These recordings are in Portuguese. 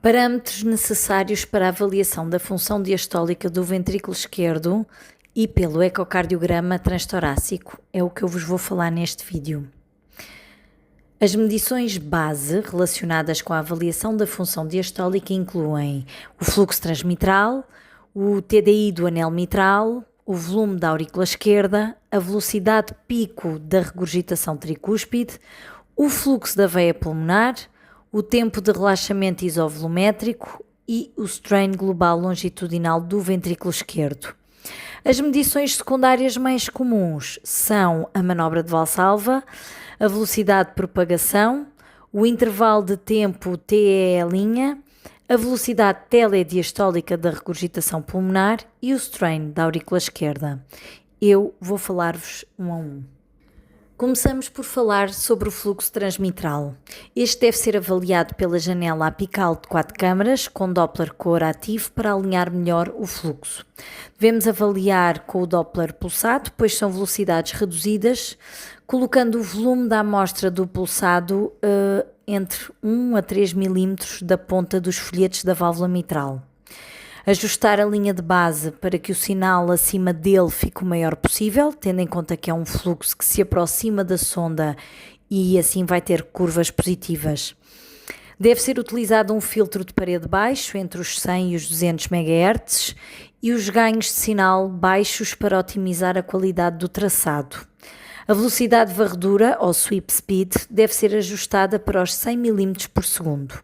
Parâmetros necessários para a avaliação da função diastólica do ventrículo esquerdo e pelo ecocardiograma transtorácico é o que eu vos vou falar neste vídeo. As medições base relacionadas com a avaliação da função diastólica incluem o fluxo transmitral, o TDI do anel mitral, o volume da aurícula esquerda, a velocidade pico da regurgitação tricúspide, o fluxo da veia pulmonar, o tempo de relaxamento isovolumétrico e o strain global longitudinal do ventrículo esquerdo. As medições secundárias mais comuns são a manobra de Valsalva, a velocidade de propagação, o intervalo de tempo TEE', a velocidade telediastólica da regurgitação pulmonar e o strain da aurícula esquerda. Eu vou falar-vos um a um. Começamos por falar sobre o fluxo transmitral. Este deve ser avaliado pela janela apical de 4 câmaras com Doppler coorativo para alinhar melhor o fluxo. Devemos avaliar com o Doppler pulsado, pois são velocidades reduzidas, colocando o volume da amostra do pulsado entre 1 a 3 mm da ponta dos folhetos da válvula mitral. Ajustar a linha de base para que o sinal acima dele fique o maior possível, tendo em conta que é um fluxo que se aproxima da sonda e assim vai ter curvas positivas. Deve ser utilizado um filtro de parede baixo, entre os 100 e os 200 MHz, e os ganhos de sinal baixos para otimizar a qualidade do traçado. A velocidade de varredura, ou sweep speed, deve ser ajustada para os 100 mm por segundo.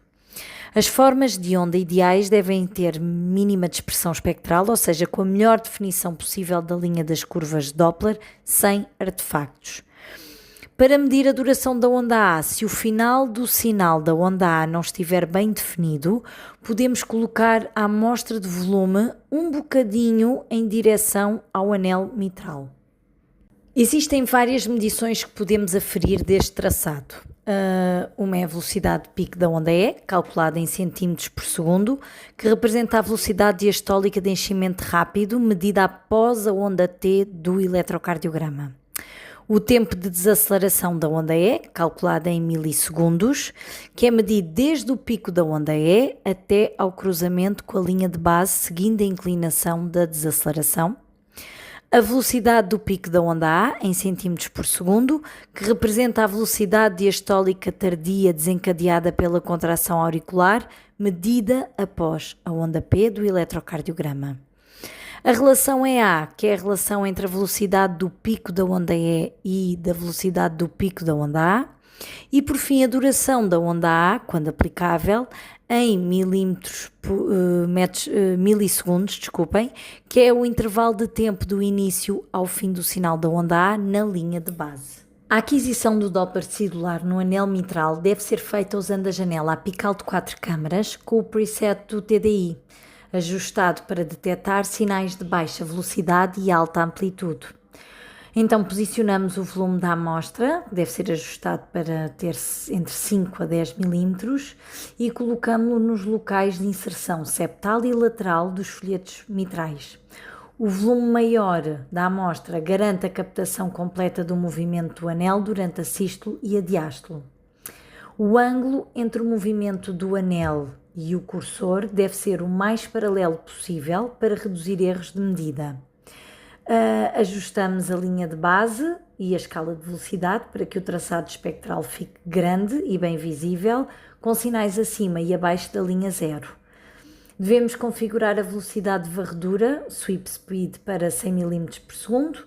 As formas de onda ideais devem ter mínima dispersão espectral, ou seja, com a melhor definição possível da linha das curvas de Doppler, sem artefactos. Para medir a duração da onda A, se o final do sinal da onda A não estiver bem definido, podemos colocar a amostra de volume um bocadinho em direção ao anel mitral. Existem várias medições que podemos aferir deste traçado. Uma é a velocidade de pico da onda E, calculada em centímetros por segundo, que representa a velocidade diastólica de enchimento rápido, medida após a onda T do eletrocardiograma. O tempo de desaceleração da onda E, calculado em milissegundos, que é medido desde o pico da onda E até ao cruzamento com a linha de base, seguindo a inclinação da desaceleração. A velocidade do pico da onda A, em centímetros por segundo, que representa a velocidade diastólica tardia desencadeada pela contração auricular, medida após a onda P do eletrocardiograma. A relação EA, que é a relação entre a velocidade do pico da onda E e da velocidade do pico da onda A. E, por fim, a duração da onda A, quando aplicável, em milissegundos, que é o intervalo de tempo do início ao fim do sinal da onda A na linha de base. A aquisição do Doppler decidular no anel mitral deve ser feita usando a janela apical de 4 câmaras com o preset do TDI, ajustado para detectar sinais de baixa velocidade e alta amplitude. Então posicionamos o volume da amostra, deve ser ajustado para ter entre 5 a 10 mm e colocamos-lo nos locais de inserção septal e lateral dos folhetos mitrais. O volume maior da amostra garante a captação completa do movimento do anel durante a sístole e a diástole. O ângulo entre o movimento do anel e o cursor deve ser o mais paralelo possível para reduzir erros de medida. Ajustamos a linha de base e a escala de velocidade para que o traçado espectral fique grande e bem visível, com sinais acima e abaixo da linha zero. Devemos configurar a velocidade de varredura, sweep speed, para 100 mm por segundo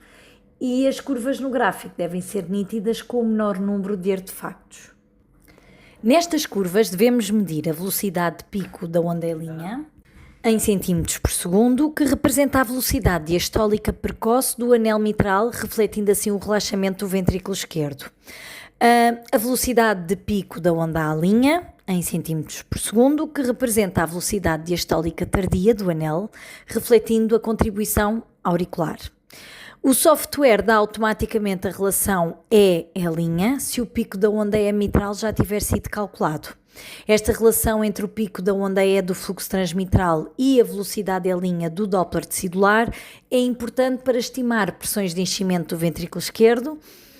e as curvas no gráfico devem ser nítidas com o menor número de artefactos. Nestas curvas devemos medir a velocidade de pico da onda E' em centímetros por segundo, que representa a velocidade diastólica precoce do anel mitral, refletindo assim o relaxamento do ventrículo esquerdo. A velocidade de pico da onda A', em centímetros por segundo, que representa a velocidade diastólica tardia do anel, refletindo a contribuição auricular. O software dá automaticamente a relação E' se o pico da onda E mitral já tiver sido calculado. Esta relação entre o pico da onda E do fluxo transmitral e a velocidade E' do Doppler decidular é importante para estimar pressões de enchimento do ventrículo esquerdo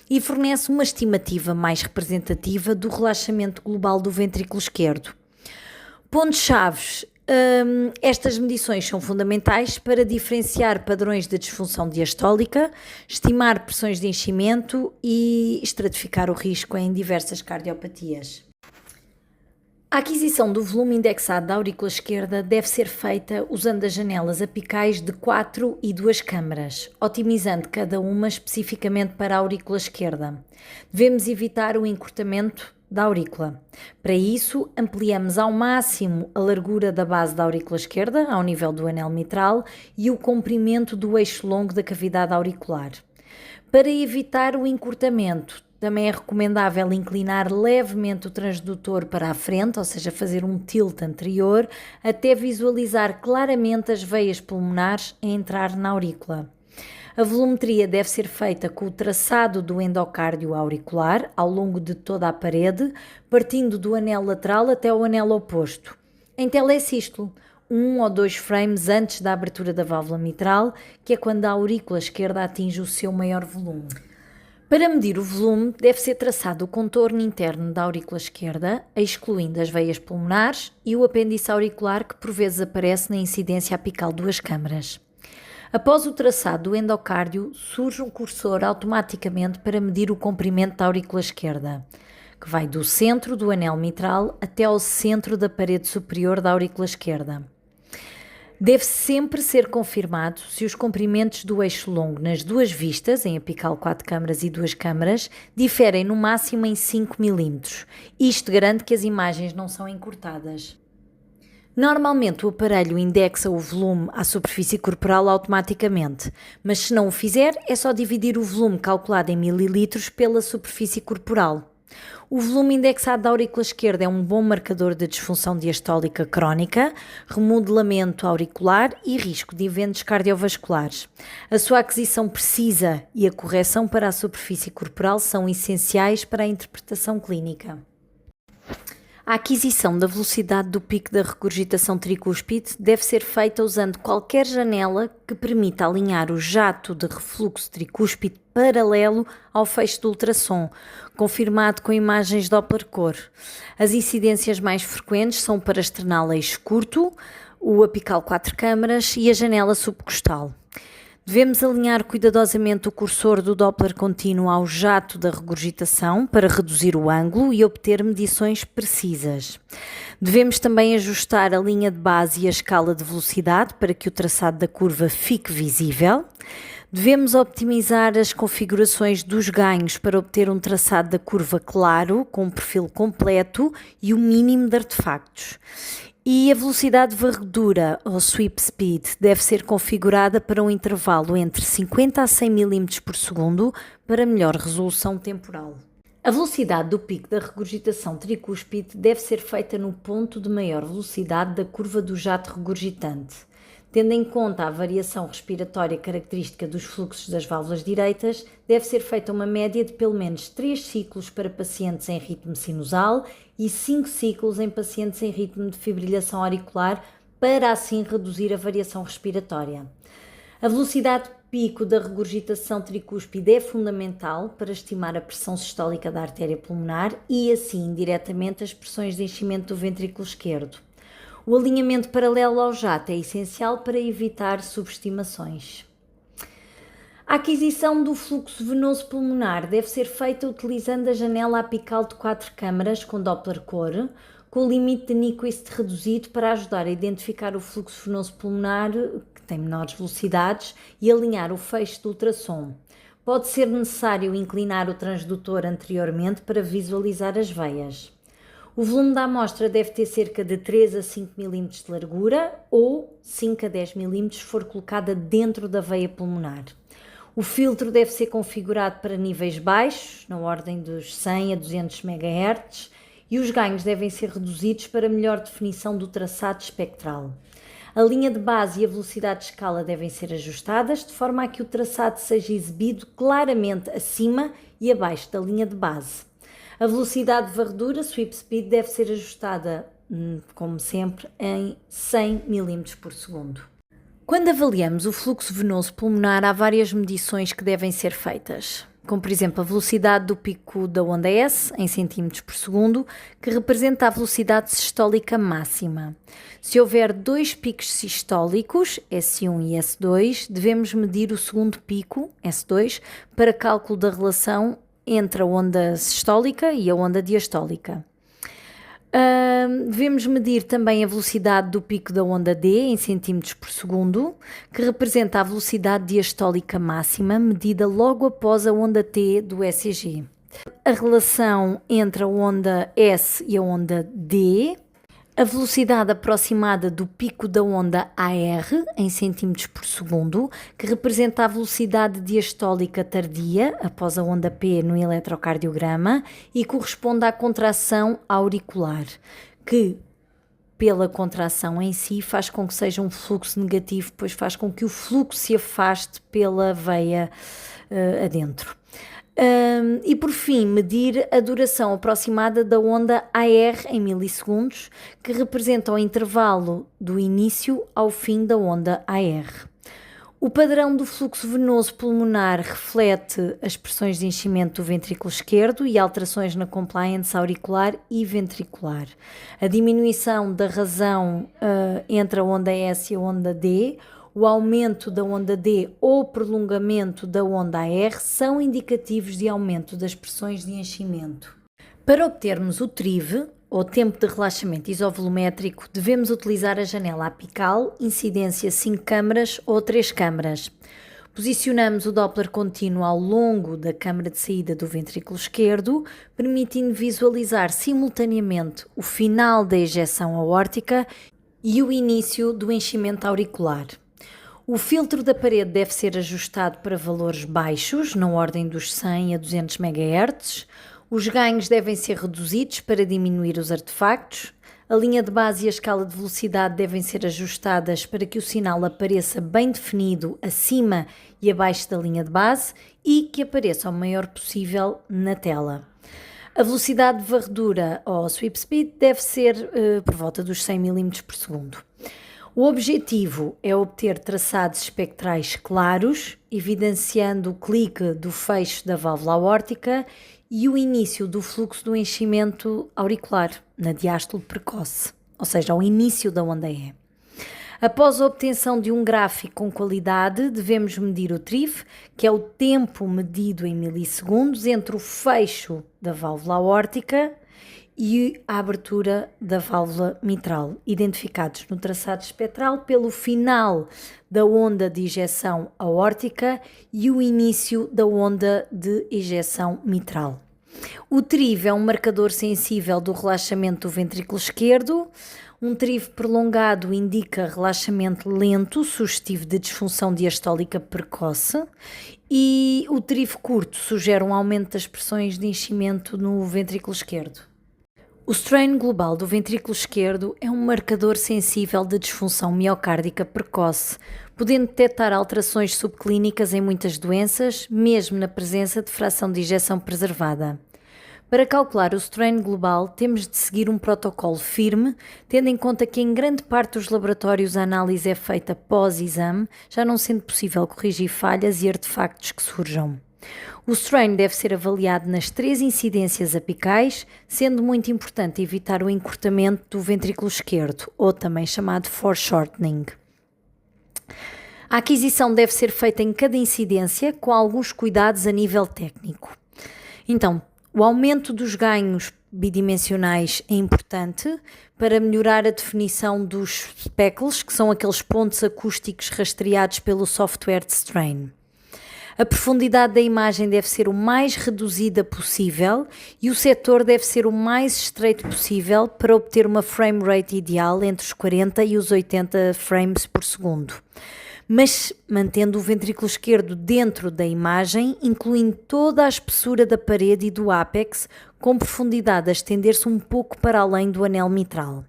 e fornece uma estimativa mais representativa do relaxamento global do ventrículo esquerdo. Pontos-chave. Estas medições são fundamentais para diferenciar padrões de disfunção diastólica, estimar pressões de enchimento e estratificar o risco em diversas cardiopatias. A aquisição do volume indexado da aurícula esquerda deve ser feita usando as janelas apicais de 4 e 2 câmaras, otimizando cada uma especificamente para a aurícula esquerda. Devemos evitar o encurtamento da aurícula. Para isso, ampliamos ao máximo a largura da base da aurícula esquerda, ao nível do anel mitral, e o comprimento do eixo longo da cavidade auricular. Para evitar o encurtamento, também é recomendável inclinar levemente o transdutor para a frente, ou seja, fazer um tilt anterior, até visualizar claramente as veias pulmonares a entrar na aurícula. A volumetria deve ser feita com o traçado do endocárdio auricular ao longo de toda a parede, partindo do anel lateral até o anel oposto. Em telesístolo, 1 ou 2 frames antes da abertura da válvula mitral, que é quando a aurícula esquerda atinge o seu maior volume. Para medir o volume, deve ser traçado o contorno interno da aurícula esquerda, excluindo as veias pulmonares e o apêndice auricular, que por vezes aparece na incidência apical 2 câmaras. Após o traçado do endocárdio, surge um cursor automaticamente para medir o comprimento da aurícula esquerda, que vai do centro do anel mitral até ao centro da parede superior da aurícula esquerda. Deve sempre ser confirmado se os comprimentos do eixo longo nas duas vistas, em apical 4 câmaras e 2 câmaras, diferem no máximo em 5 mm. Isto garante que as imagens não são encurtadas. Normalmente o aparelho indexa o volume à superfície corporal automaticamente, mas se não o fizer, é só dividir o volume calculado em mililitros pela superfície corporal. O volume indexado da aurícula esquerda é um bom marcador de disfunção diastólica crónica, remodelamento auricular e risco de eventos cardiovasculares. A sua aquisição precisa e a correção para a superfície corporal são essenciais para a interpretação clínica. A aquisição da velocidade do pico da regurgitação tricúspide deve ser feita usando qualquer janela que permita alinhar o jato de refluxo tricúspide paralelo ao feixe de ultrassom, confirmado com imagens Doppler-Core. As incidências mais frequentes são para esternal eixo curto, o apical 4 câmaras e a janela subcostal. Devemos alinhar cuidadosamente o cursor do Doppler contínuo ao jato da regurgitação para reduzir o ângulo e obter medições precisas. Devemos também ajustar a linha de base e a escala de velocidade para que o traçado da curva fique visível. Devemos optimizar as configurações dos ganhos para obter um traçado da curva claro, com um perfil completo e o mínimo de artefactos. E a velocidade de varredura, ou sweep speed, deve ser configurada para um intervalo entre 50 a 100 mm por segundo para melhor resolução temporal. A velocidade do pico da regurgitação tricúspide deve ser feita no ponto de maior velocidade da curva do jato regurgitante. Tendo em conta a variação respiratória característica dos fluxos das válvulas direitas, deve ser feita uma média de pelo menos 3 ciclos para pacientes em ritmo sinusal e 5 ciclos em pacientes em ritmo de fibrilhação auricular, para assim reduzir a variação respiratória. A velocidade pico da regurgitação tricúspide é fundamental para estimar a pressão sistólica da artéria pulmonar e, assim, diretamente as pressões de enchimento do ventrículo esquerdo. O alinhamento paralelo ao jato é essencial para evitar subestimações. A aquisição do fluxo venoso pulmonar deve ser feita utilizando a janela apical de 4 câmaras com Doppler-Core, com o limite de Nyquist reduzido para ajudar a identificar o fluxo venoso pulmonar, que tem menores velocidades, e alinhar o feixe de ultrassom. Pode ser necessário inclinar o transdutor anteriormente para visualizar as veias. O volume da amostra deve ter cerca de 3 a 5 mm de largura ou 5 a 10 mm se for colocada dentro da veia pulmonar. O filtro deve ser configurado para níveis baixos, na ordem dos 100 a 200 MHz, e os ganhos devem ser reduzidos para melhor definição do traçado espectral. A linha de base e a velocidade de escala devem ser ajustadas de forma a que o traçado seja exibido claramente acima e abaixo da linha de base. A velocidade de varredura, sweep speed, deve ser ajustada, como sempre, em 100 mm por segundo. Quando avaliamos o fluxo venoso pulmonar, há várias medições que devem ser feitas. como por exemplo a velocidade do pico da onda S em centímetros por segundo, que representa a velocidade sistólica máxima. Se houver dois picos sistólicos, S1 e S2, devemos medir o segundo pico, S2, para cálculo da relação entre a onda sistólica e a onda diastólica. Devemos medir também a velocidade do pico da onda D em centímetros por segundo, que representa a velocidade diastólica máxima medida logo após a onda T do ECG. A relação entre a onda S e a onda D, a velocidade aproximada do pico da onda AR em centímetros por segundo, que representa a velocidade diastólica tardia após a onda P no eletrocardiograma e corresponde à contração auricular, que pela contração em si faz com que seja um fluxo negativo, pois faz com que o fluxo se afaste pela veia adentro. E por fim, medir a duração aproximada da onda AR em milissegundos, que representa o intervalo do início ao fim da onda AR. O padrão do fluxo venoso pulmonar reflete as pressões de enchimento do ventrículo esquerdo e alterações na compliance auricular e ventricular. A diminuição da razão entre a onda S e a onda D, o aumento da onda D ou prolongamento da onda AR são indicativos de aumento das pressões de enchimento. Para obtermos o TRIV, ou tempo de relaxamento isovolumétrico, devemos utilizar a janela apical, incidência 5 câmaras ou 3 câmaras. Posicionamos o Doppler contínuo ao longo da câmara de saída do ventrículo esquerdo, permitindo visualizar simultaneamente o final da ejeção aórtica e o início do enchimento auricular. O filtro da parede deve ser ajustado para valores baixos, na ordem dos 100 a 200 MHz. Os ganhos devem ser reduzidos para diminuir os artefactos. A linha de base e a escala de velocidade devem ser ajustadas para que o sinal apareça bem definido acima e abaixo da linha de base e que apareça o maior possível na tela. A velocidade de varredura, ou sweep speed, deve ser por volta dos 100 mm por segundo. O objetivo é obter traçados espectrais claros, evidenciando o clique do fecho da válvula aórtica e o início do fluxo do enchimento auricular, na diástole precoce, ou seja, ao início da onda E. Após a obtenção de um gráfico com qualidade, devemos medir o TRIV, que é o tempo medido em milissegundos entre o fecho da válvula aórtica e a abertura da válvula mitral, identificados no traçado espectral pelo final da onda de ejeção aórtica e o início da onda de ejeção mitral. O TRIV é um marcador sensível do relaxamento do ventrículo esquerdo. Um TRIV prolongado indica relaxamento lento, sugestivo de disfunção diastólica precoce, e o TRIV curto sugere um aumento das pressões de enchimento no ventrículo esquerdo. O strain global do ventrículo esquerdo é um marcador sensível de disfunção miocárdica precoce, podendo detectar alterações subclínicas em muitas doenças, mesmo na presença de fração de ejeção preservada. Para calcular o strain global, temos de seguir um protocolo firme, tendo em conta que em grande parte dos laboratórios a análise é feita pós-exame, já não sendo possível corrigir falhas e artefactos que surjam. O strain deve ser avaliado nas 3 incidências apicais, sendo muito importante evitar o encurtamento do ventrículo esquerdo, ou também chamado foreshortening. A aquisição deve ser feita em cada incidência, com alguns cuidados a nível técnico. Então, o aumento dos ganhos bidimensionais é importante para melhorar a definição dos speckles, que são aqueles pontos acústicos rastreados pelo software de strain. A profundidade da imagem deve ser o mais reduzida possível e o setor deve ser o mais estreito possível para obter uma frame rate ideal entre os 40 e os 80 frames por segundo, mas mantendo o ventrículo esquerdo dentro da imagem, incluindo toda a espessura da parede e do ápex, com profundidade a estender-se um pouco para além do anel mitral.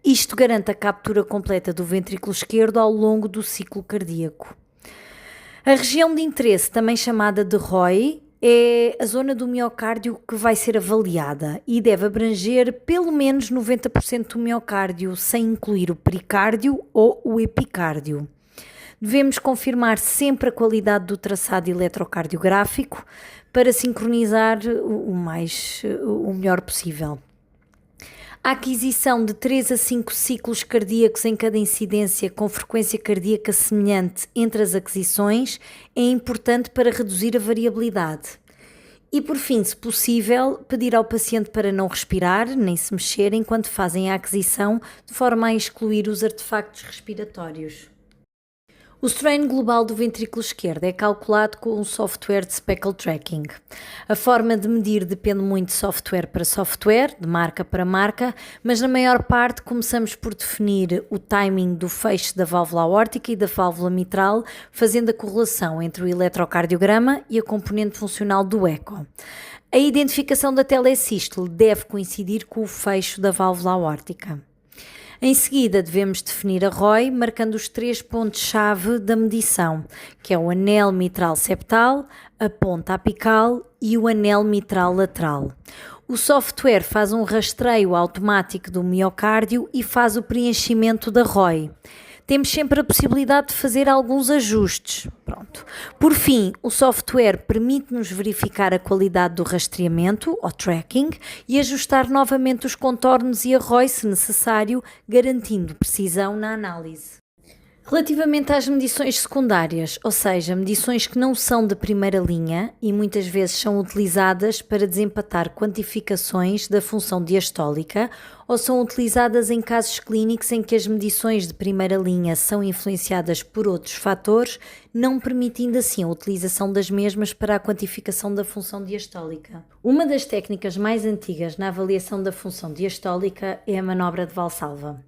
Isto garante a captura completa do ventrículo esquerdo ao longo do ciclo cardíaco. A região de interesse, também chamada de ROI, é a zona do miocárdio que vai ser avaliada e deve abranger pelo menos 90% do miocárdio, sem incluir o pericárdio ou o epicárdio. Devemos confirmar sempre a qualidade do traçado eletrocardiográfico para sincronizar o melhor possível. A aquisição de 3 a 5 ciclos cardíacos em cada incidência com frequência cardíaca semelhante entre as aquisições é importante para reduzir a variabilidade. E por fim, se possível, pedir ao paciente para não respirar nem se mexer enquanto fazem a aquisição, de forma a excluir os artefactos respiratórios. O strain global do ventrículo esquerdo é calculado com um software de speckle tracking. A forma de medir depende muito de software para software, de marca para marca, mas na maior parte começamos por definir o timing do fecho da válvula aórtica e da válvula mitral, fazendo a correlação entre o eletrocardiograma e a componente funcional do eco. A identificação da telesístole deve coincidir com o fecho da válvula aórtica. Em seguida, devemos definir a ROI, marcando os 3 pontos-chave da medição, que é o anel mitral septal, a ponta apical e o anel mitral lateral. O software faz um rastreio automático do miocárdio e faz o preenchimento da ROI. Temos sempre a possibilidade de fazer alguns ajustes. Pronto. Por fim, o software permite-nos verificar a qualidade do rastreamento, ou tracking, e ajustar novamente os contornos e a ROI se necessário, garantindo precisão na análise. Relativamente às medições secundárias, ou seja, medições que não são de primeira linha e muitas vezes são utilizadas para desempatar quantificações da função diastólica ou são utilizadas em casos clínicos em que as medições de primeira linha são influenciadas por outros fatores, não permitindo assim a utilização das mesmas para a quantificação da função diastólica. Uma das técnicas mais antigas na avaliação da função diastólica é a manobra de Valsalva.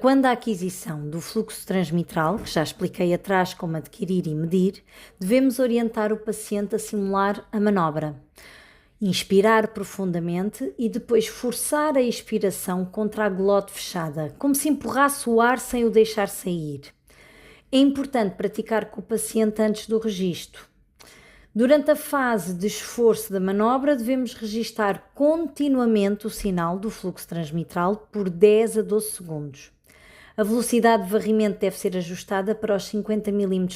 Quando a aquisição do fluxo transmitral, que já expliquei atrás como adquirir e medir, devemos orientar o paciente a simular a manobra. Inspirar profundamente e depois forçar a expiração contra a glote fechada, como se empurrasse o ar sem o deixar sair. É importante praticar com o paciente antes do registro. Durante a fase de esforço da manobra, devemos registar continuamente o sinal do fluxo transmitral por 10 a 12 segundos. A velocidade de varrimento deve ser ajustada para os 50 mm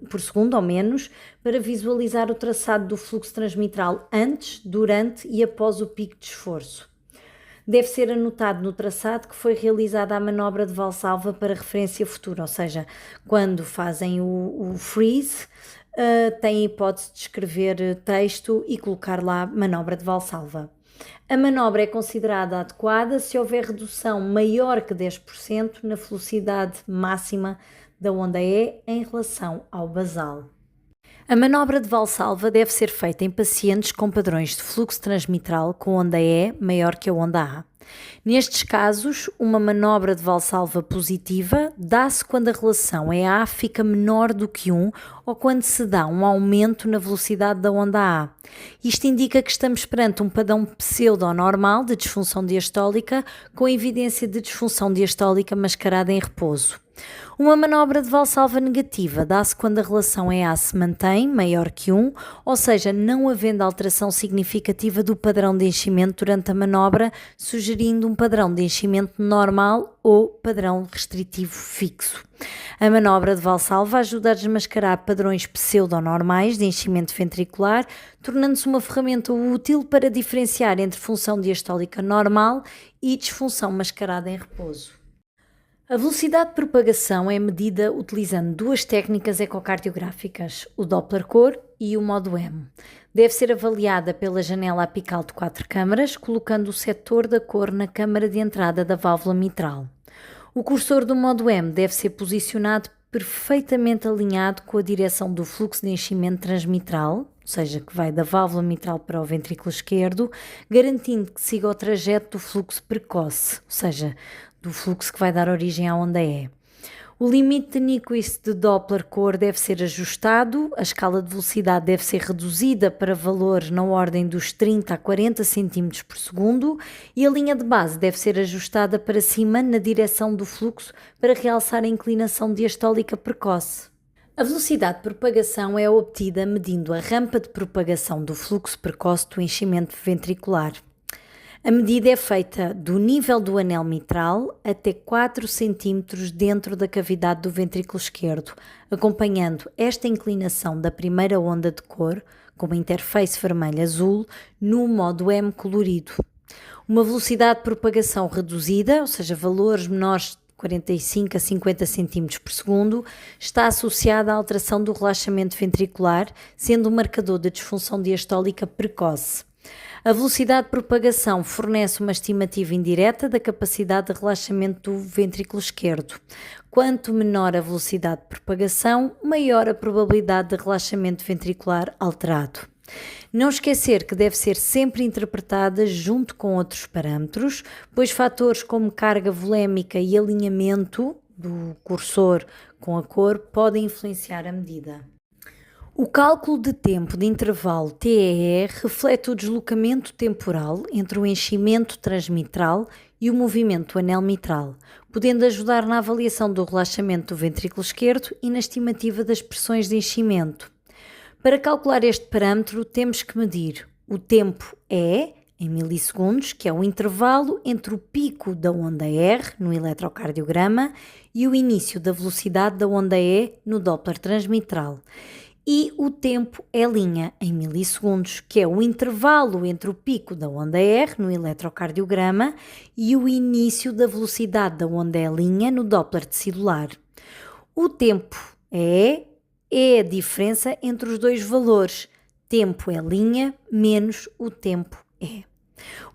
por segundo ou menos para visualizar o traçado do fluxo transmitral antes, durante e após o pico de esforço. Deve ser anotado no traçado que foi realizada a manobra de Valsalva para referência futura, ou seja, quando fazem o freeze, têm a hipótese de escrever texto e colocar lá manobra de Valsalva. A manobra é considerada adequada se houver redução maior que 10% na velocidade máxima da onda E em relação ao basal. A manobra de Valsalva deve ser feita em pacientes com padrões de fluxo transmitral com onda E maior que a onda A. Nestes casos, uma manobra de Valsalva positiva dá-se quando a relação EA fica menor do que 1 ou quando se dá um aumento na velocidade da onda A. Isto indica que estamos perante um padrão pseudo-normal de disfunção diastólica com evidência de disfunção diastólica mascarada em repouso. Uma manobra de Valsalva negativa dá-se quando a relação EA se mantém maior que 1, ou seja, não havendo alteração significativa do padrão de enchimento durante a manobra, sugerindo um padrão de enchimento normal ou padrão restritivo fixo. A manobra de Valsalva ajuda a desmascarar padrões pseudonormais de enchimento ventricular, tornando-se uma ferramenta útil para diferenciar entre função diastólica normal e disfunção mascarada em repouso. A velocidade de propagação é medida utilizando duas técnicas ecocardiográficas, o Doppler-Core e o modo M. Deve ser avaliada pela janela apical de 4 câmaras, colocando o setor da cor na câmara de entrada da válvula mitral. O cursor do modo M deve ser posicionado perfeitamente alinhado com a direção do fluxo de enchimento transmitral, ou seja, que vai da válvula mitral para o ventrículo esquerdo, garantindo que siga o trajeto do fluxo precoce, ou seja, do fluxo que vai dar origem à onda E. O limite de Nyquist de Doppler-Core deve ser ajustado, a escala de velocidade deve ser reduzida para valores na ordem dos 30 a 40 cm por segundo e a linha de base deve ser ajustada para cima na direção do fluxo para realçar a inclinação diastólica precoce. A velocidade de propagação é obtida medindo a rampa de propagação do fluxo precoce do enchimento ventricular. A medida é feita do nível do anel mitral até 4 cm dentro da cavidade do ventrículo esquerdo, acompanhando esta inclinação da primeira onda de cor, com uma interface vermelho-azul, no modo M colorido. Uma velocidade de propagação reduzida, ou seja, valores menores de 45 a 50 cm por segundo, está associada à alteração do relaxamento ventricular, sendo um marcador de disfunção diastólica precoce. A velocidade de propagação fornece uma estimativa indireta da capacidade de relaxamento do ventrículo esquerdo. Quanto menor a velocidade de propagação, maior a probabilidade de relaxamento ventricular alterado. Não esquecer que deve ser sempre interpretada junto com outros parâmetros, pois fatores como carga volémica e alinhamento do cursor com a cor podem influenciar a medida. O cálculo de tempo de intervalo TEE reflete o deslocamento temporal entre o enchimento transmitral e o movimento do anel mitral, podendo ajudar na avaliação do relaxamento do ventrículo esquerdo e na estimativa das pressões de enchimento. Para calcular este parâmetro, temos que medir o tempo E, em milissegundos, que é o intervalo entre o pico da onda R no eletrocardiograma e o início da velocidade da onda E no Doppler transmitral, e o tempo E', em milissegundos, que é o intervalo entre o pico da onda R no eletrocardiograma e o início da velocidade da onda E' no Doppler decilular. O tempo E é a diferença entre os dois valores, tempo E' menos o tempo E.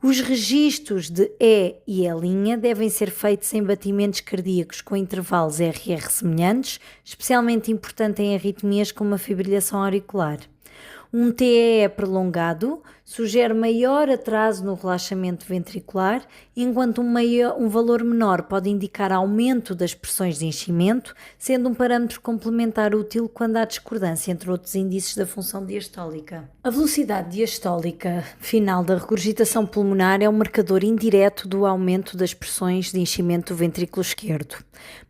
Os registros de E e E' devem ser feitos em batimentos cardíacos com intervalos RR semelhantes, especialmente importante em arritmias como a fibrilação auricular. Um TEE prolongado sugere maior atraso no relaxamento ventricular, enquanto um valor menor pode indicar aumento das pressões de enchimento, sendo um parâmetro complementar útil quando há discordância entre outros índices da função diastólica. A velocidade diastólica final da regurgitação pulmonar é um marcador indireto do aumento das pressões de enchimento do ventrículo esquerdo,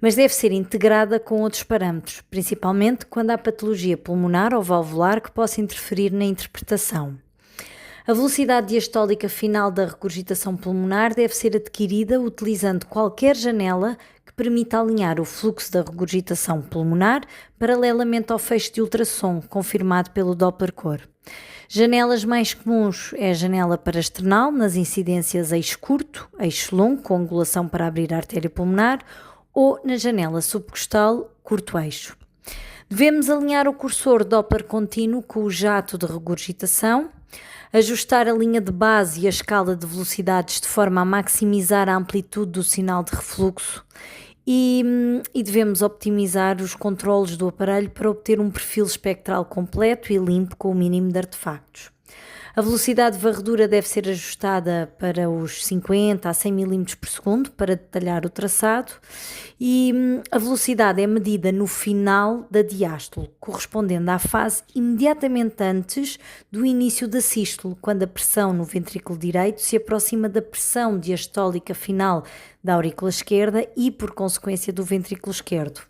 mas deve ser integrada com outros parâmetros, principalmente quando há patologia pulmonar ou valvular que possa interferir na interpretação. A velocidade diastólica final da regurgitação pulmonar deve ser adquirida utilizando qualquer janela que permita alinhar o fluxo da regurgitação pulmonar paralelamente ao feixe de ultrassom confirmado pelo Doppler-Core. Janelas mais comuns é a janela parasternal, nas incidências eixo curto, eixo longo, com angulação para abrir a artéria pulmonar, ou na janela subcostal, curto eixo. Devemos alinhar o cursor Doppler contínuo com o jato de regurgitação, ajustar a linha de base e a escala de velocidades de forma a maximizar a amplitude do sinal de refluxo e devemos optimizar os controlos do aparelho para obter um perfil espectral completo e limpo com o mínimo de artefactos. A velocidade de varredura deve ser ajustada para os 50 a 100 mm por segundo para detalhar o traçado e a velocidade é medida no final da diástole, correspondendo à fase imediatamente antes do início da sístole, quando a pressão no ventrículo direito se aproxima da pressão diastólica final da aurícula esquerda e, por consequência, do ventrículo esquerdo.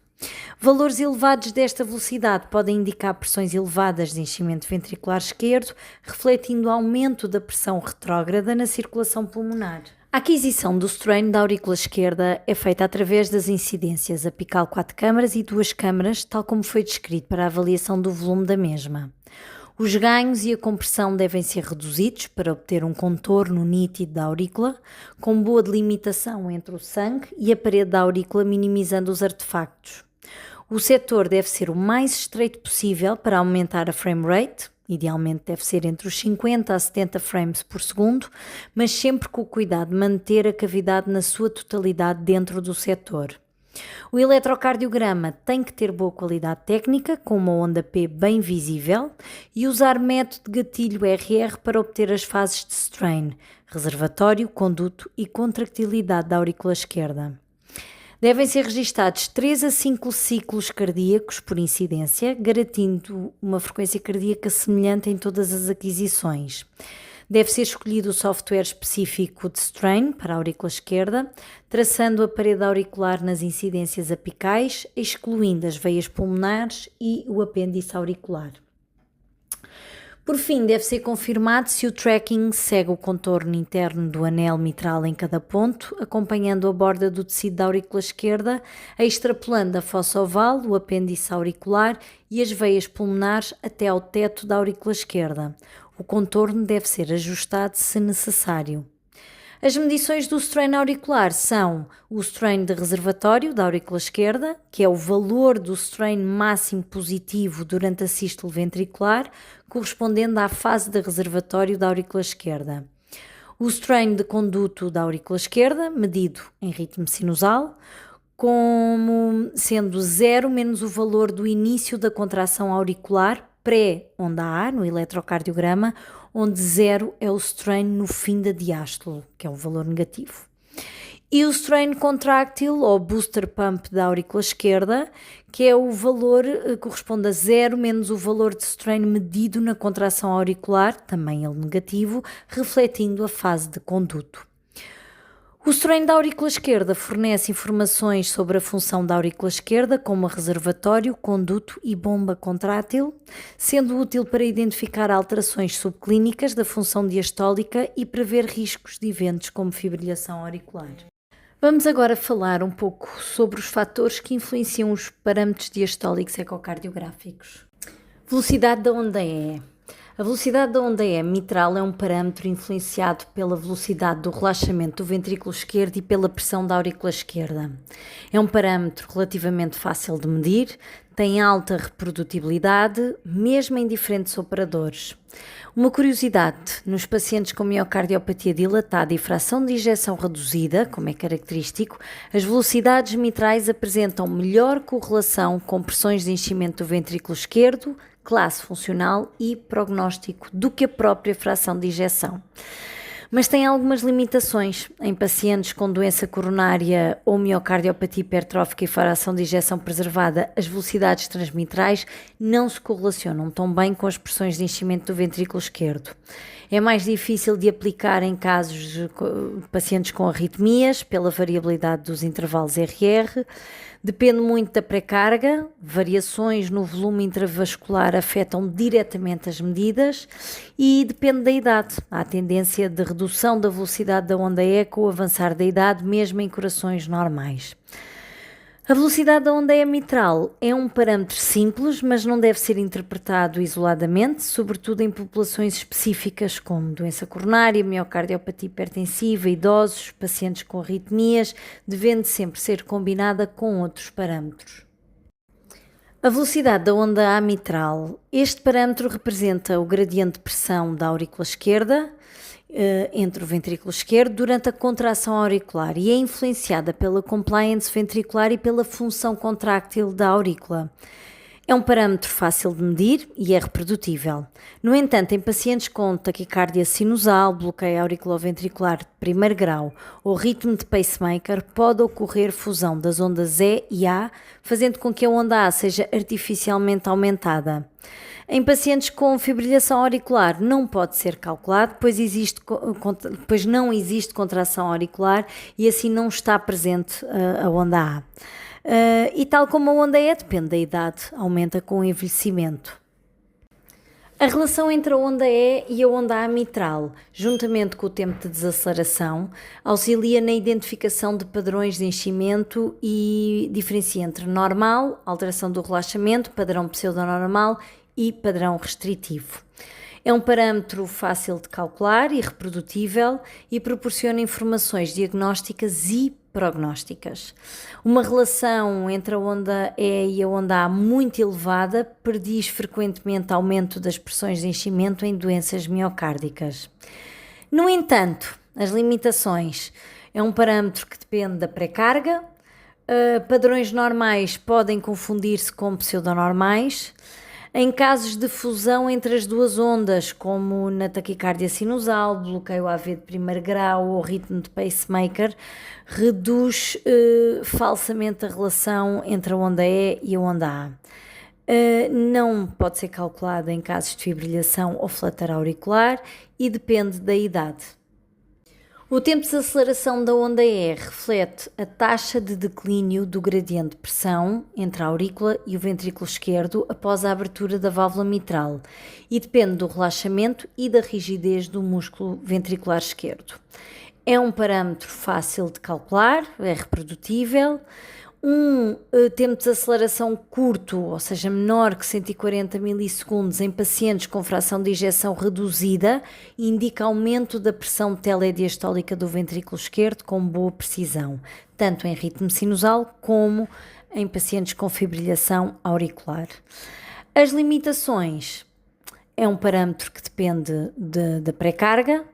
Valores elevados desta velocidade podem indicar pressões elevadas de enchimento ventricular esquerdo, refletindo aumento da pressão retrógrada na circulação pulmonar. A aquisição do strain da aurícula esquerda é feita através das incidências apical 4 câmaras e 2 câmaras, tal como foi descrito para a avaliação do volume da mesma. Os ganhos e a compressão devem ser reduzidos para obter um contorno nítido da aurícula, com boa delimitação entre o sangue e a parede da aurícula, minimizando os artefactos. O setor deve ser o mais estreito possível para aumentar a frame rate, idealmente deve ser entre os 50 a 70 frames por segundo, mas sempre com o cuidado de manter a cavidade na sua totalidade dentro do setor. O eletrocardiograma tem que ter boa qualidade técnica, com uma onda P bem visível, e usar método de gatilho RR para obter as fases de strain, reservatório, conduto e contractilidade da aurícula esquerda. Devem ser registados 3 a 5 ciclos cardíacos por incidência, garantindo uma frequência cardíaca semelhante em todas as aquisições. Deve ser escolhido o software específico de strain para a aurícula esquerda, traçando a parede auricular nas incidências apicais, excluindo as veias pulmonares e o apêndice auricular. Por fim, deve ser confirmado se o tracking segue o contorno interno do anel mitral em cada ponto, acompanhando a borda do tecido da aurícula esquerda, extrapolando a fossa oval, o apêndice auricular e as veias pulmonares até ao teto da aurícula esquerda. O contorno deve ser ajustado se necessário. As medições do strain auricular são o strain de reservatório da aurícula esquerda, que é o valor do strain máximo positivo durante a sístole ventricular, correspondendo à fase de reservatório da aurícula esquerda. O strain de conduto da aurícula esquerda, medido em ritmo sinusal, como sendo 0 menos o valor do início da contração auricular pré-onda A, no eletrocardiograma, onde 0 é o strain no fim da diástole, que é o valor negativo. E o strain contractile, ou booster pump da aurícula esquerda, que é o valor, corresponde a 0 menos o valor de strain medido na contração auricular, também ele negativo, refletindo a fase de conduto. O strain da aurícula esquerda fornece informações sobre a função da aurícula esquerda, como reservatório, conduto e bomba contrátil, sendo útil para identificar alterações subclínicas da função diastólica e prever riscos de eventos como fibrilação auricular. Vamos agora falar um pouco sobre os fatores que influenciam os parâmetros diastólicos ecocardiográficos. Velocidade da onda E. A velocidade da onda E mitral é um parâmetro influenciado pela velocidade do relaxamento do ventrículo esquerdo e pela pressão da aurícula esquerda. É um parâmetro relativamente fácil de medir, tem alta reprodutibilidade, mesmo em diferentes operadores. Uma curiosidade, nos pacientes com miocardiopatia dilatada e fração de ejeção reduzida, como é característico, as velocidades mitrais apresentam melhor correlação com pressões de enchimento do ventrículo esquerdo, classe funcional e prognóstico do que a própria fração de ejeção. Mas tem algumas limitações em pacientes com doença coronária ou miocardiopatia hipertrófica e fração de ejeção preservada. As velocidades transmitrais não se correlacionam tão bem com as pressões de enchimento do ventrículo esquerdo. É mais difícil de aplicar em casos de pacientes com arritmias, pela variabilidade dos intervalos RR. Depende muito da pré-carga, variações no volume intravascular afetam diretamente as medidas e depende da idade. Há tendência de redução da velocidade da onda E com o avançar da idade, mesmo em corações normais. A velocidade da onda E mitral é um parâmetro simples, mas não deve ser interpretado isoladamente, sobretudo em populações específicas como doença coronária, miocardiopatia hipertensiva, idosos, pacientes com arritmias, devendo sempre ser combinada com outros parâmetros. A velocidade da onda A mitral. Este parâmetro representa o gradiente de pressão da aurícula esquerda entre o ventrículo esquerdo durante a contração auricular e é influenciada pela compliance ventricular e pela função contráctil da aurícula. É um parâmetro fácil de medir e é reprodutível. No entanto, em pacientes com taquicardia sinusal, bloqueio auriculoventricular de primeiro grau ou ritmo de pacemaker, pode ocorrer fusão das ondas E e A, fazendo com que a onda A seja artificialmente aumentada. Em pacientes com fibrilação auricular não pode ser calculado, pois não existe contração auricular e assim não está presente a onda A. E tal como a onda E, depende da idade, aumenta com o envelhecimento. A relação entre a onda E e a onda A mitral, juntamente com o tempo de desaceleração, auxilia na identificação de padrões de enchimento e diferencia entre normal, alteração do relaxamento, padrão pseudonormal e padrão restritivo. É um parâmetro fácil de calcular e reprodutível e proporciona informações diagnósticas e prognósticas. Uma relação entre a onda E e a onda A muito elevada prediz frequentemente aumento das pressões de enchimento em doenças miocárdicas. No entanto, as limitações é um parâmetro que depende da pré-carga, padrões normais podem confundir-se com pseudonormais. Em casos de fusão entre as duas ondas, como na taquicardia sinusal, bloqueio AV de primeiro grau ou ritmo de pacemaker, reduz falsamente a relação entre a onda E e a onda A. Não pode ser calculada em casos de fibrilação ou flutter auricular e depende da idade. O tempo de aceleração da onda E reflete a taxa de declínio do gradiente de pressão entre a aurícula e o ventrículo esquerdo após a abertura da válvula mitral e depende do relaxamento e da rigidez do músculo ventricular esquerdo. É um parâmetro fácil de calcular, é reprodutível. Tempo de aceleração curto, ou seja, menor que 140 milissegundos em pacientes com fração de ejeção reduzida, indica aumento da pressão telediastólica do ventrículo esquerdo com boa precisão, tanto em ritmo sinusal como em pacientes com fibrilhação auricular. As limitações é um parâmetro que depende da pré-carga,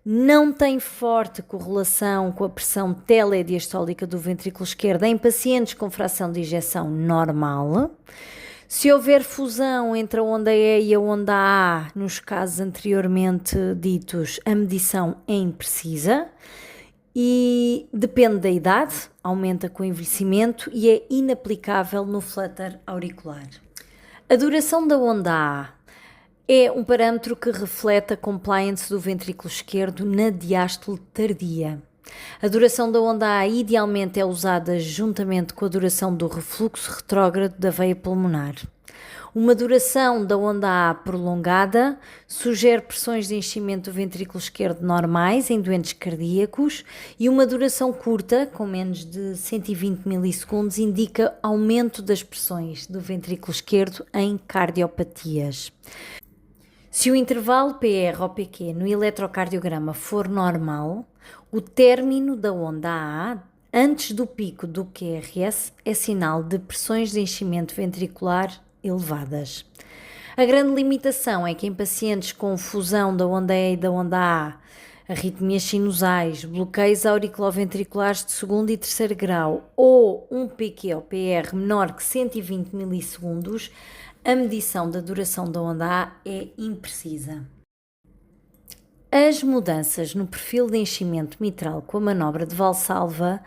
não tem forte correlação com a pressão telediastólica do ventrículo esquerdo em pacientes com fração de ejeção normal. Se houver fusão entre a onda E e a onda A, nos casos anteriormente ditos, a medição é imprecisa e depende da idade, aumenta com o envelhecimento e é inaplicável no flutter auricular. A duração da onda A é um parâmetro que reflete a compliance do ventrículo esquerdo na diástole tardia. A duração da onda A idealmente é usada juntamente com a duração do refluxo retrógrado da veia pulmonar. Uma duração da onda A prolongada sugere pressões de enchimento do ventrículo esquerdo normais em doentes cardíacos e uma duração curta, com menos de 120 milissegundos, indica aumento das pressões do ventrículo esquerdo em cardiopatias. Se o intervalo PR ou PQ no eletrocardiograma for normal, o término da onda A, antes do pico do QRS, é sinal de pressões de enchimento ventricular elevadas. A grande limitação é que em pacientes com fusão da onda E e da onda A, arritmias sinusais, bloqueios auriculoventriculares de segundo e terceiro grau ou um PQ ou PR menor que 120 milissegundos, a medição da duração da onda A é imprecisa. As mudanças no perfil de enchimento mitral com a manobra de Valsalva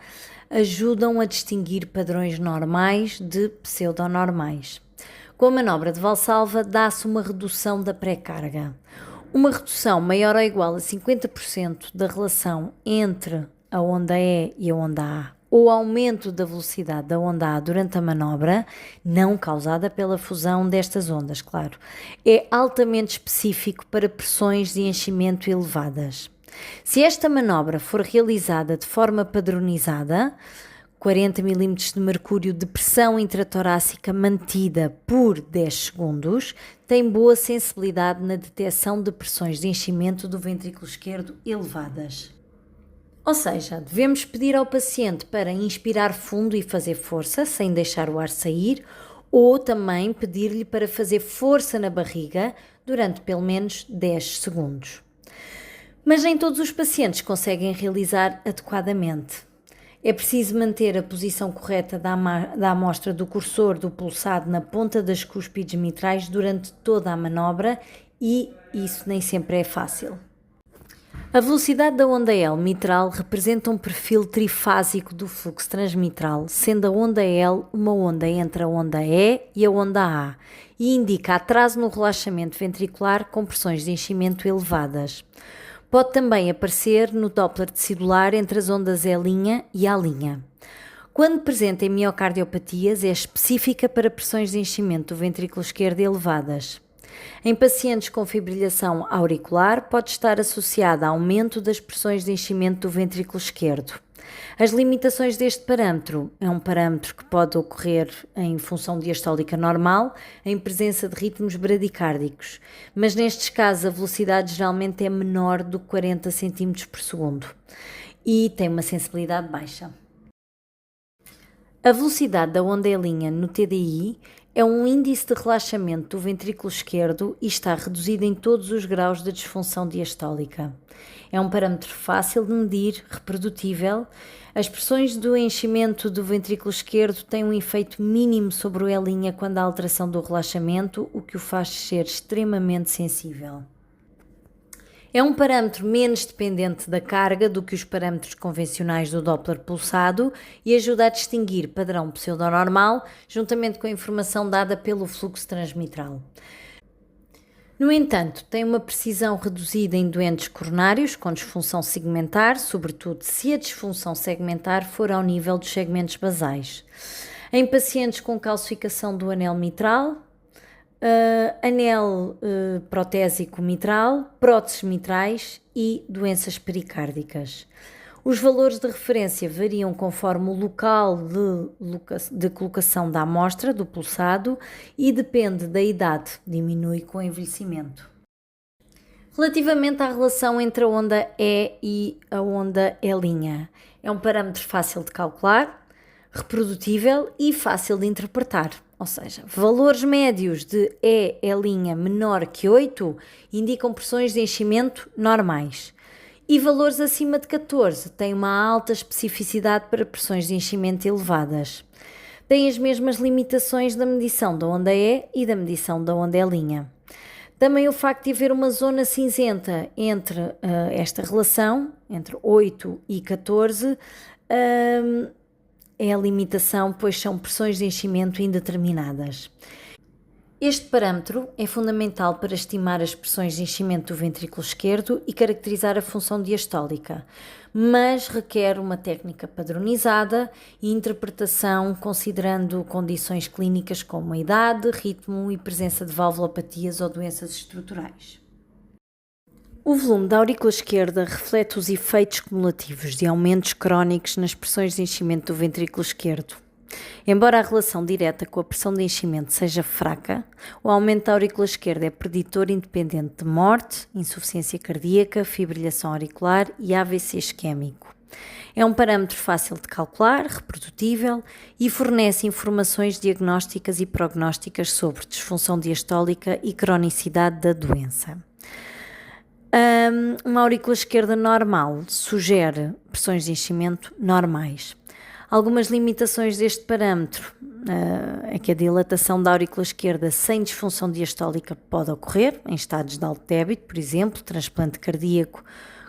ajudam a distinguir padrões normais de pseudonormais. Com a manobra de Valsalva dá-se uma redução da pré-carga. Uma redução maior ou igual a 50% da relação entre a onda E e a onda A ou aumento da velocidade da onda A durante a manobra, não causada pela fusão destas ondas, claro, é altamente específico para pressões de enchimento elevadas. Se esta manobra for realizada de forma padronizada, 40 mm de mercúrio de pressão intratorácica mantida por 10 segundos, tem boa sensibilidade na detecção de pressões de enchimento do ventrículo esquerdo elevadas. Ou seja, devemos pedir ao paciente para inspirar fundo e fazer força, sem deixar o ar sair, ou também pedir-lhe para fazer força na barriga durante pelo menos 10 segundos. Mas nem todos os pacientes conseguem realizar adequadamente. É preciso manter a posição correta da amostra do cursor do pulsado na ponta das cúspides mitrais durante toda a manobra e isso nem sempre é fácil. A velocidade da onda L mitral representa um perfil trifásico do fluxo transmitral, sendo a onda L uma onda entre a onda E e a onda A, e indica atraso no relaxamento ventricular com pressões de enchimento elevadas. Pode também aparecer no Doppler decidular entre as ondas E' e A'. Quando presente em miocardiopatias, é específica para pressões de enchimento do ventrículo esquerdo elevadas. Em pacientes com fibrilhação auricular, pode estar associada a aumento das pressões de enchimento do ventrículo esquerdo. As limitações deste parâmetro é um parâmetro que pode ocorrer em função diastólica normal, em presença de ritmos bradicárdicos, mas nestes casos a velocidade geralmente é menor do que 40 cm por segundo e tem uma sensibilidade baixa. A velocidade da onda E' no TDI é um índice de relaxamento do ventrículo esquerdo e está reduzido em todos os graus da disfunção diastólica. É um parâmetro fácil de medir, reprodutível. As pressões do enchimento do ventrículo esquerdo têm um efeito mínimo sobre o E' quando há alteração do relaxamento, o que o faz ser extremamente sensível. É um parâmetro menos dependente da carga do que os parâmetros convencionais do Doppler pulsado e ajuda a distinguir padrão pseudonormal juntamente com a informação dada pelo fluxo transmitral. No entanto, tem uma precisão reduzida em doentes coronários com disfunção segmentar, sobretudo se a disfunção segmentar for ao nível dos segmentos basais. Em pacientes com calcificação do anel mitral, anel protésico mitral, próteses mitrais e doenças pericárdicas. Os valores de referência variam conforme o local de colocação da amostra, do pulsado, e depende da idade, diminui com o envelhecimento. Relativamente à relação entre a onda E e a onda E', é um parâmetro fácil de calcular, reprodutível e fácil de interpretar. Ou seja, valores médios de E' menor que 8 indicam pressões de enchimento normais. E valores acima de 14 têm uma alta especificidade para pressões de enchimento elevadas. Têm as mesmas limitações da medição da onda E e da medição da onda E'. Também o facto de haver uma zona cinzenta entre esta relação, entre 8 e 14, é a limitação, pois são pressões de enchimento indeterminadas. Este parâmetro é fundamental para estimar as pressões de enchimento do ventrículo esquerdo e caracterizar a função diastólica, mas requer uma técnica padronizada e interpretação considerando condições clínicas como a idade, ritmo e presença de valvulopatias ou doenças estruturais. O volume da aurícula esquerda reflete os efeitos cumulativos de aumentos crónicos nas pressões de enchimento do ventrículo esquerdo. Embora a relação direta com a pressão de enchimento seja fraca, o aumento da aurícula esquerda é preditor independente de morte, insuficiência cardíaca, fibrilhação auricular e AVC isquémico. É um parâmetro fácil de calcular, reprodutível e fornece informações diagnósticas e prognósticas sobre disfunção diastólica e cronicidade da doença. Uma aurícula esquerda normal sugere pressões de enchimento normais. Algumas limitações deste parâmetro é que a dilatação da aurícula esquerda sem disfunção diastólica pode ocorrer em estados de alto débito, por exemplo, transplante cardíaco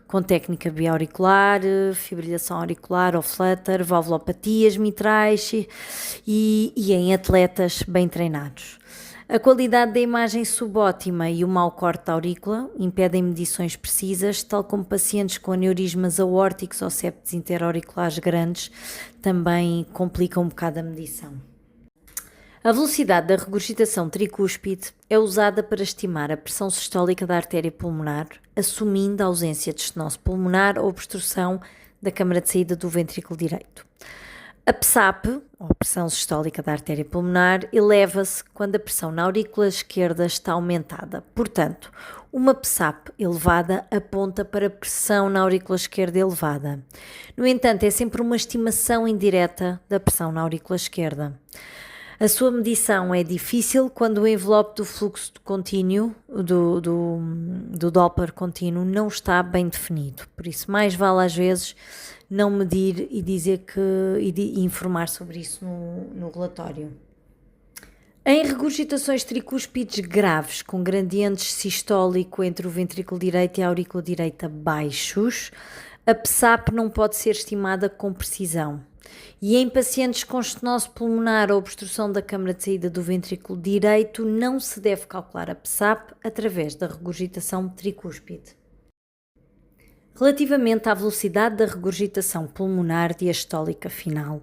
com técnica biauricular, fibrilhação auricular ou flutter, valvulopatias mitrais e em atletas bem treinados. A qualidade da imagem subótima e o mau corte da aurícula impedem medições precisas, tal como pacientes com aneurismas aórticos ou septos interauriculares grandes também complicam um bocado a medição. A velocidade da regurgitação tricúspide é usada para estimar a pressão sistólica da artéria pulmonar, assumindo a ausência de estenose pulmonar ou obstrução da câmara de saída do ventrículo direito. A PSAP, ou pressão sistólica da artéria pulmonar, eleva-se quando a pressão na aurícula esquerda está aumentada. Portanto, uma PSAP elevada aponta para pressão na aurícula esquerda elevada. No entanto, é sempre uma estimação indireta da pressão na aurícula esquerda. A sua medição é difícil quando o envelope do fluxo contínuo, do Doppler contínuo, não está bem definido. Por isso, mais vale às vezes não medir e dizer e informar sobre isso no relatório. Em regurgitações tricúspides graves, com gradientes sistólico entre o ventrículo direito e a aurícula direita baixos, a PSAP não pode ser estimada com precisão. E em pacientes com estenose pulmonar ou obstrução da câmara de saída do ventrículo direito, não se deve calcular a PSAP através da regurgitação tricúspide. Relativamente à velocidade da regurgitação pulmonar diastólica final,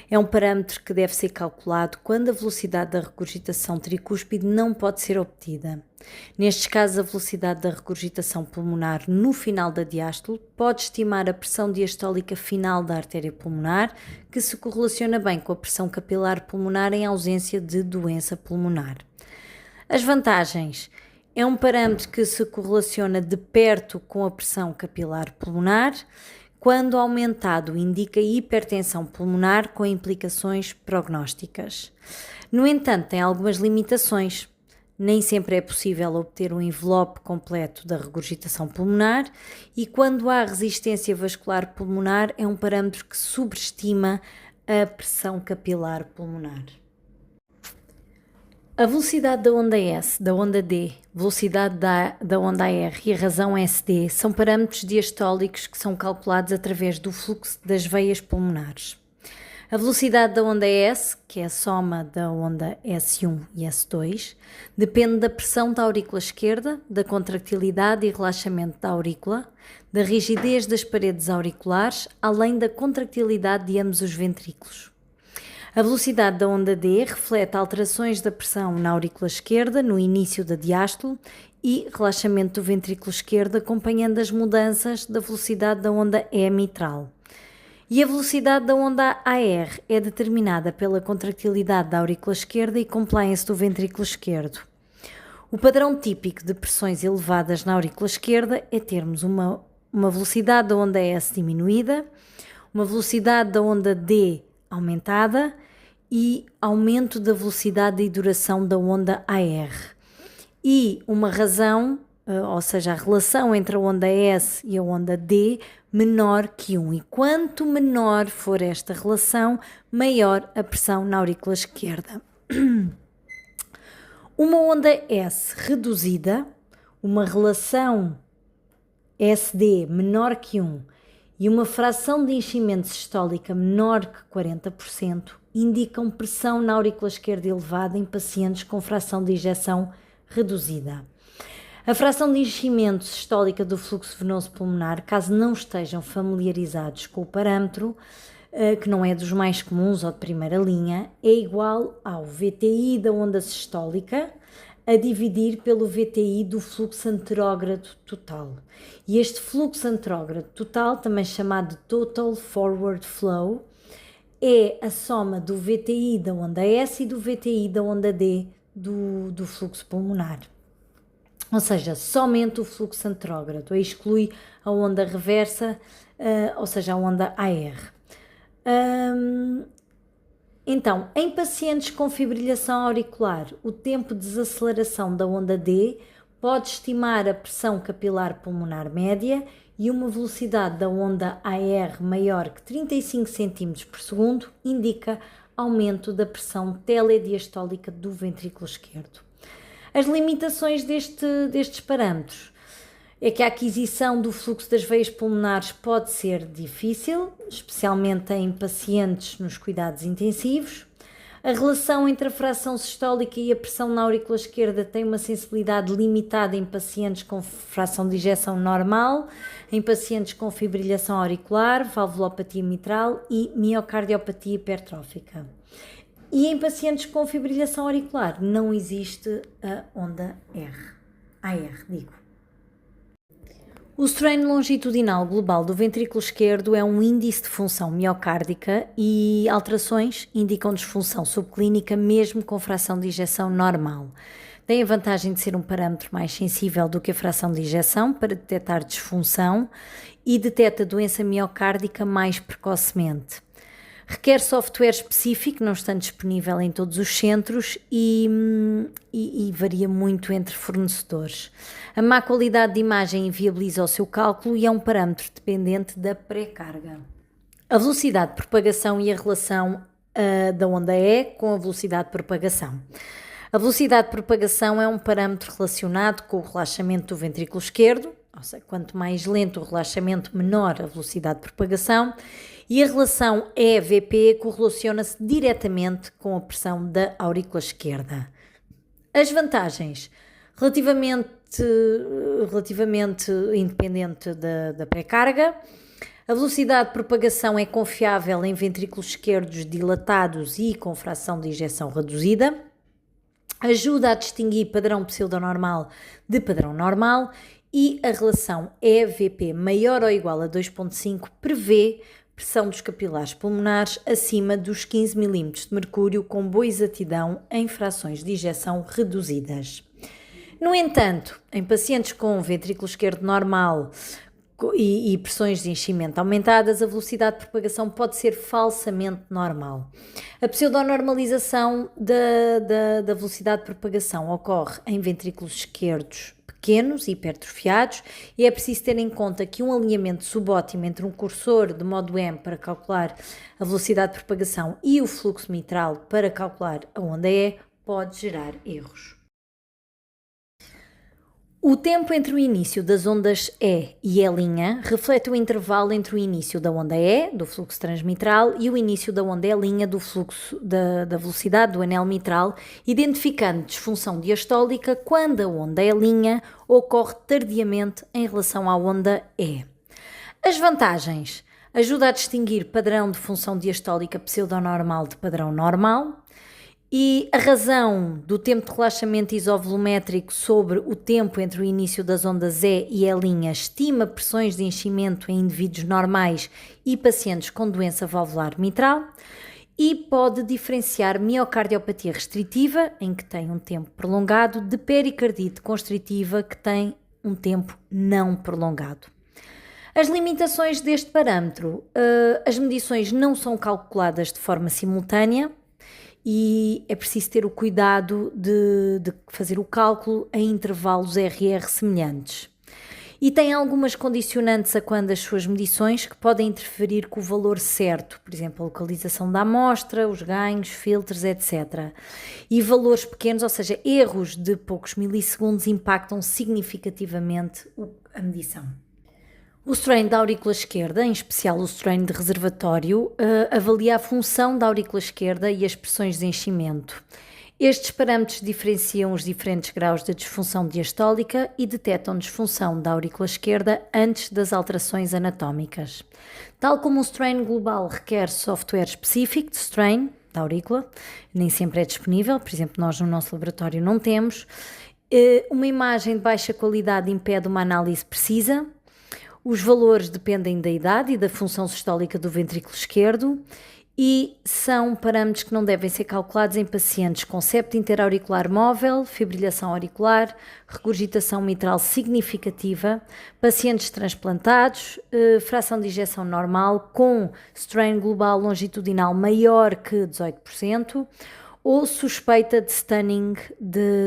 é um parâmetro que deve ser calculado quando a velocidade da regurgitação tricúspide não pode ser obtida. Nestes casos, a velocidade da regurgitação pulmonar no final da diástole pode estimar a pressão diastólica final da artéria pulmonar, que se correlaciona bem com a pressão capilar pulmonar em ausência de doença pulmonar. As vantagens: é um parâmetro que se correlaciona de perto com a pressão capilar pulmonar. Quando aumentado, indica hipertensão pulmonar com implicações prognósticas. No entanto, tem algumas limitações. Nem sempre é possível obter um envelope completo da regurgitação pulmonar e quando há resistência vascular pulmonar, é um parâmetro que sobreestima a pressão capilar pulmonar. A velocidade da onda S, da onda D, velocidade da onda R e a razão SD são parâmetros diastólicos que são calculados através do fluxo das veias pulmonares. A velocidade da onda S, que é a soma da onda S1 e S2, depende da pressão da aurícula esquerda, da contractilidade e relaxamento da aurícula, da rigidez das paredes auriculares, além da contractilidade de ambos os ventrículos. A velocidade da onda D reflete alterações da pressão na aurícula esquerda no início da diástole e relaxamento do ventrículo esquerdo, acompanhando as mudanças da velocidade da onda E mitral. E a velocidade da onda AR é determinada pela contractilidade da aurícula esquerda e compliance do ventrículo esquerdo. O padrão típico de pressões elevadas na aurícula esquerda é termos uma velocidade da onda S diminuída, uma velocidade da onda D aumentada e aumento da velocidade e duração da onda AR. E uma razão, ou seja, a relação entre a onda S e a onda D, menor que 1. E quanto menor for esta relação, maior a pressão na aurícula esquerda. Uma onda S reduzida, uma relação SD menor que 1 e uma fração de enchimento sistólica menor que 40% indicam pressão na aurícula esquerda elevada em pacientes com fração de ejeção reduzida. A fração de enchimento sistólica do fluxo venoso pulmonar, caso não estejam familiarizados com o parâmetro, que não é dos mais comuns ou de primeira linha, é igual ao VTI da onda sistólica a dividir pelo VTI do fluxo anterógrado total. E este fluxo anterógrado total, também chamado de Total Forward Flow, é a soma do VTI da onda S e do VTI da onda D do fluxo pulmonar. Ou seja, somente o fluxo anterógrado, exclui a onda reversa, ou seja, a onda AR. Então, em pacientes com fibrilhação auricular, o tempo de desaceleração da onda D pode estimar a pressão capilar pulmonar média e uma velocidade da onda AR maior que 35 cm por segundo indica aumento da pressão telediastólica do ventrículo esquerdo. As limitações destes parâmetros é que a aquisição do fluxo das veias pulmonares pode ser difícil, especialmente em pacientes nos cuidados intensivos. A relação entre a fração sistólica e a pressão na aurícula esquerda tem uma sensibilidade limitada em pacientes com fração de ejeção normal, em pacientes com fibrilhação auricular, valvulopatia mitral e miocardiopatia hipertrófica. E em pacientes com fibrilhação auricular não existe a onda AR. O strain longitudinal global do ventrículo esquerdo é um índice de função miocárdica e alterações indicam disfunção subclínica mesmo com fração de ejeção normal. Tem a vantagem de ser um parâmetro mais sensível do que a fração de ejeção para detectar disfunção e detecta doença miocárdica mais precocemente. Requer software específico, não estando disponível em todos os centros e varia muito entre fornecedores. A má qualidade de imagem inviabiliza o seu cálculo e é um parâmetro dependente da pré-carga. A velocidade de propagação e a relação da onda E com a velocidade de propagação. A velocidade de propagação é um parâmetro relacionado com o relaxamento do ventrículo esquerdo, ou seja, quanto mais lento o relaxamento, menor a velocidade de propagação, e a relação E-VP correlaciona-se diretamente com a pressão da aurícula esquerda. As vantagens, relativamente independente da pré-carga, a velocidade de propagação é confiável em ventrículos esquerdos dilatados e com fração de ejeção reduzida, ajuda a distinguir padrão pseudonormal de padrão normal e a relação E-VP maior ou igual a 2,5 prevê pressão dos capilares pulmonares acima dos 15 mm de mercúrio com boa exatidão em frações de ejeção reduzidas. No entanto, em pacientes com ventrículo esquerdo normal e pressões de enchimento aumentadas, a velocidade de propagação pode ser falsamente normal. A pseudonormalização da velocidade de propagação ocorre em ventrículos esquerdos pequenos e hipertrofiados e é preciso ter em conta que um alinhamento subótimo entre um cursor de modo M para calcular a velocidade de propagação e o fluxo mitral para calcular a onda E pode gerar erros. O tempo entre o início das ondas E e E' reflete o intervalo entre o início da onda E, do fluxo transmitral, e o início da onda E' do fluxo da velocidade do anel mitral, identificando disfunção diastólica quando a onda E' ocorre tardiamente em relação à onda E. As vantagens: ajuda a distinguir padrão de função diastólica pseudonormal de padrão normal. E a razão do tempo de relaxamento isovolumétrico sobre o tempo entre o início das ondas E e E' estima pressões de enchimento em indivíduos normais e pacientes com doença valvular mitral e pode diferenciar miocardiopatia restritiva, em que tem um tempo prolongado, de pericardite constritiva, que tem um tempo não prolongado. As limitações deste parâmetro: as medições não são calculadas de forma simultânea, e é preciso ter o cuidado de fazer o cálculo em intervalos RR semelhantes. E tem algumas condicionantes a quando as suas medições que podem interferir com o valor certo, por exemplo, a localização da amostra, os ganhos, filtros, etc. E valores pequenos, ou seja, erros de poucos milissegundos, impactam significativamente a medição. O strain da aurícula esquerda, em especial o strain de reservatório, avalia a função da aurícula esquerda e as pressões de enchimento. Estes parâmetros diferenciam os diferentes graus de disfunção diastólica e detectam disfunção da aurícula esquerda antes das alterações anatómicas. Tal como o strain global requer software específico de strain da aurícula, nem sempre é disponível, por exemplo, nós no nosso laboratório não temos, uma imagem de baixa qualidade impede uma análise precisa. Os valores dependem da idade e da função sistólica do ventrículo esquerdo e são parâmetros que não devem ser calculados em pacientes com septo interauricular móvel, fibrilhação auricular, regurgitação mitral significativa, pacientes transplantados, fração de ejeção normal com strain global longitudinal maior que 18%, ou suspeita de stunning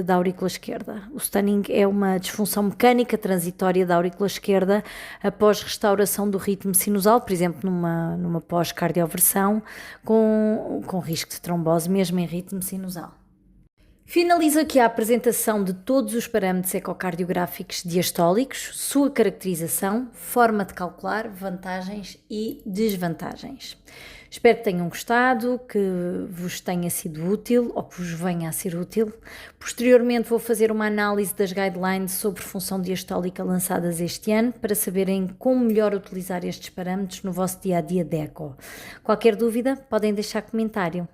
da aurícula esquerda. O stunning é uma disfunção mecânica transitória da aurícula esquerda após restauração do ritmo sinusal, por exemplo, numa pós-cardioversão, com risco de trombose, mesmo em ritmo sinusal. Finalizo aqui a apresentação de todos os parâmetros ecocardiográficos diastólicos, sua caracterização, forma de calcular, vantagens e desvantagens. Espero que tenham gostado, que vos tenha sido útil ou que vos venha a ser útil. Posteriormente vou fazer uma análise das guidelines sobre função diastólica lançadas este ano para saberem como melhor utilizar estes parâmetros no vosso dia-a-dia de eco. Qualquer dúvida, podem deixar comentário.